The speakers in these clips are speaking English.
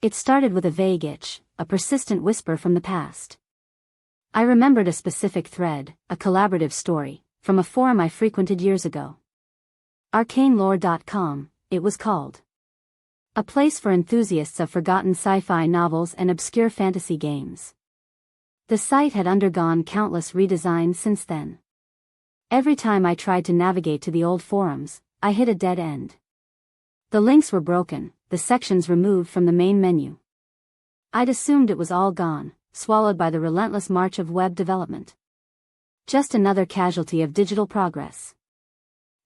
It started with a vague itch, a persistent whisper from the past. I remembered a specific thread, a collaborative story, from a forum I frequented years ago. arcanelore.com, it was called. A place for enthusiasts of forgotten sci-fi novels and obscure fantasy games. The site had undergone countless redesigns since then. Every time I tried to navigate to the old forums, I hit a dead end. The links were broken, the sections removed from the main menu. I'd assumed it was all gone, swallowed by the relentless march of web development. Just another casualty of digital progress.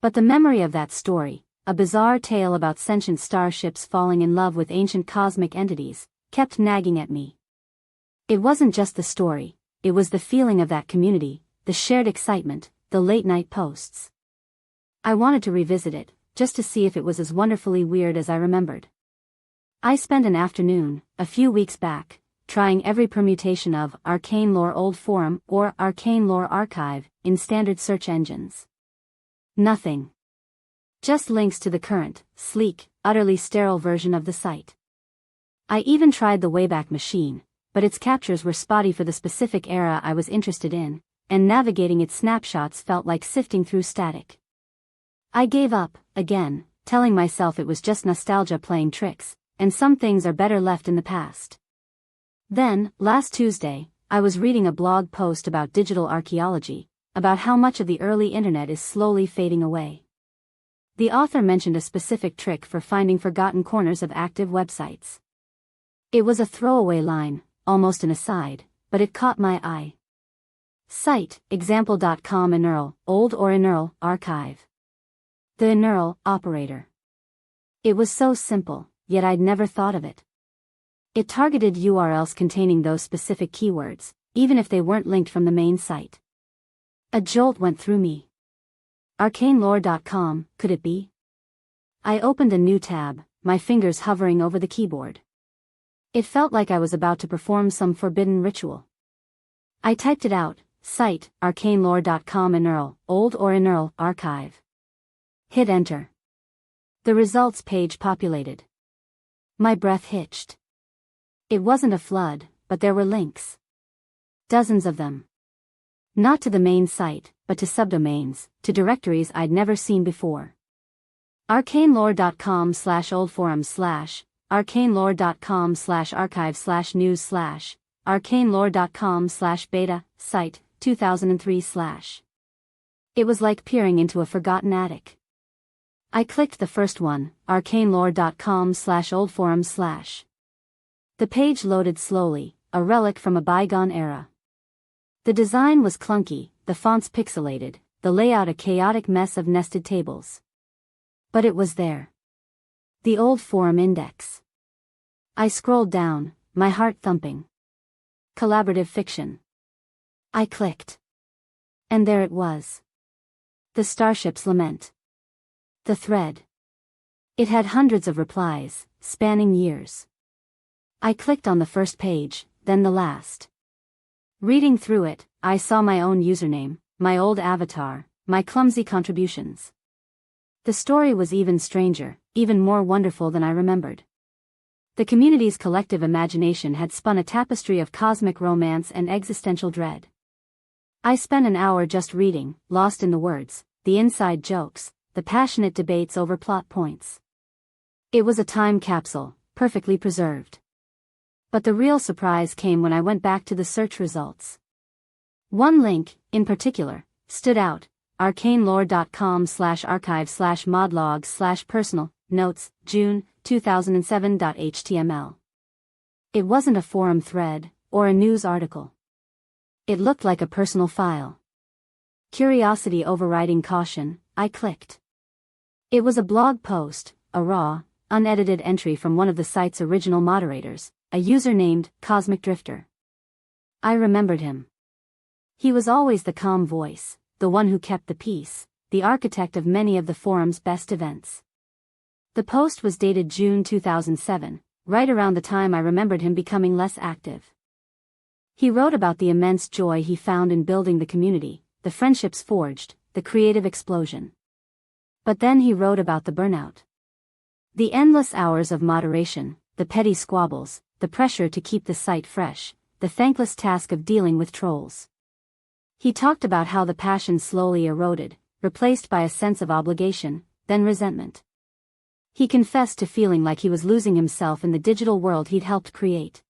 But the memory of that story, a bizarre tale about sentient starships falling in love with ancient cosmic entities, kept nagging at me. It wasn't just the story, it was the feeling of that community, the shared excitement, the late-night posts. I wanted to revisit it, just to see if it was as wonderfully weird as I remembered. I spent an afternoon, a few weeks back, trying every permutation of Arcane Lore Old Forum or Arcane Lore Archive in standard search engines. Nothing. Just links to the current, sleek, utterly sterile version of the site. I even tried the Wayback Machine, but its captures were spotty for the specific era I was interested in, and navigating its snapshots felt like sifting through static. I gave up, again, telling myself it was just nostalgia playing tricks, and some things are better left in the past. Then, last Tuesday, I was reading a blog post about digital archaeology, about how much of the early internet is slowly fading away. The author mentioned a specific trick for finding forgotten corners of active websites. It was a throwaway line, almost an aside, but it caught my eye. Site, example.com inurl, old or inurl, archive. The inurl operator. It was so simple, yet I'd never thought of it. It targeted URLs containing those specific keywords, even if they weren't linked from the main site. A jolt went through me. arcanelore.com, could it be? I opened a new tab, my fingers hovering over the keyboard. It felt like I was about to perform some forbidden ritual. I typed it out, site, arcanelore.com inurl, old or inurl, archive. Hit enter. The results page populated. My breath hitched. It wasn't a flood, but there were links. Dozens of them. Not to the main site, but to subdomains, to directories I'd never seen before. arcanelore.com/oldforum/ arcanelore.com/archive/news/ arcanelore.com/beta, site, 2003/. It was like peering into a forgotten attic. I clicked the first one, arcanelore.com/oldforum/. The page loaded slowly, a relic from a bygone era. The design was clunky, the fonts pixelated, the layout a chaotic mess of nested tables. But it was there. The old forum index. I scrolled down, my heart thumping. Collaborative fiction. I clicked. And there it was. The Starship's Lament. The thread. It had hundreds of replies, spanning years. I clicked on the first page, then the last. Reading through it, I saw my own username, my old avatar, my clumsy contributions. The story was even stranger, even more wonderful than I remembered. The community's collective imagination had spun a tapestry of cosmic romance and existential dread. I spent an hour just reading, lost in the words, the inside jokes, the passionate debates over plot points. It was a time capsule, perfectly preserved. But the real surprise came when I went back to the search results. One link, in particular, stood out, arcanelore.com/archive/modlogs/personal notes, June 2007.html. It wasn't a forum thread, or a news article. It looked like a personal file. Curiosity overriding caution, I clicked. It was a blog post, a raw, unedited entry from one of the site's original moderators, a user named Cosmic Drifter. I remembered him. He was always the calm voice, the one who kept the peace, the architect of many of the forum's best events. The post was dated June 2007, right around the time I remembered him becoming less active. He wrote about the immense joy he found in building the community, the friendships forged, the creative explosion. But then he wrote about the burnout. The endless hours of moderation, the petty squabbles, the pressure to keep the site fresh, the thankless task of dealing with trolls. He talked about how the passion slowly eroded, replaced by a sense of obligation, then resentment. He confessed to feeling like he was losing himself in the digital world he'd helped create.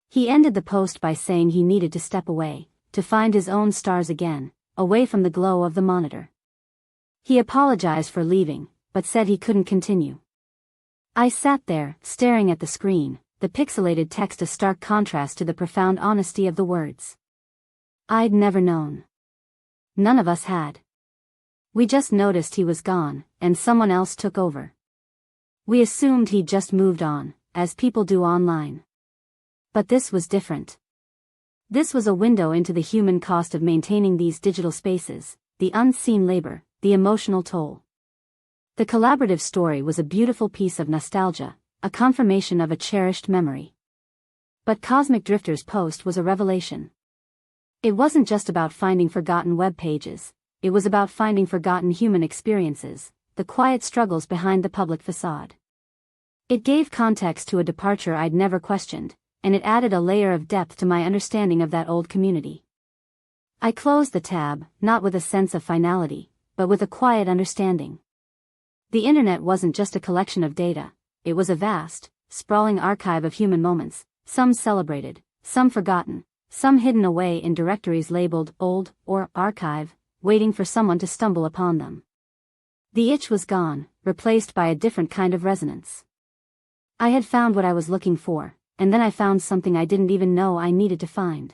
He ended the post by saying he needed to step away, to find his own stars again, away from the glow of the monitor. He apologized for leaving, but said he couldn't continue. I sat there, staring at the screen, the pixelated text a stark contrast to the profound honesty of the words. I'd never known. None of us had. We just noticed he was gone, and someone else took over. We assumed he'd just moved on, as people do online. But this was different. This was a window into the human cost of maintaining these digital spaces, the unseen labor, the emotional toll. The collaborative story was a beautiful piece of nostalgia, a confirmation of a cherished memory. But Cosmic Drifter's post was a revelation. It wasn't just about finding forgotten web pages, it was about finding forgotten human experiences, the quiet struggles behind the public facade. It gave context to a departure I'd never questioned, and it added a layer of depth to my understanding of that old community. I closed the tab, not with a sense of finality, but with a quiet understanding. The internet wasn't just a collection of data, it was a vast, sprawling archive of human moments, some celebrated, some forgotten, some hidden away in directories labeled old or archive, waiting for someone to stumble upon them. The itch was gone, replaced by a different kind of resonance. I had found what I was looking for, and then I found something I didn't even know I needed to find.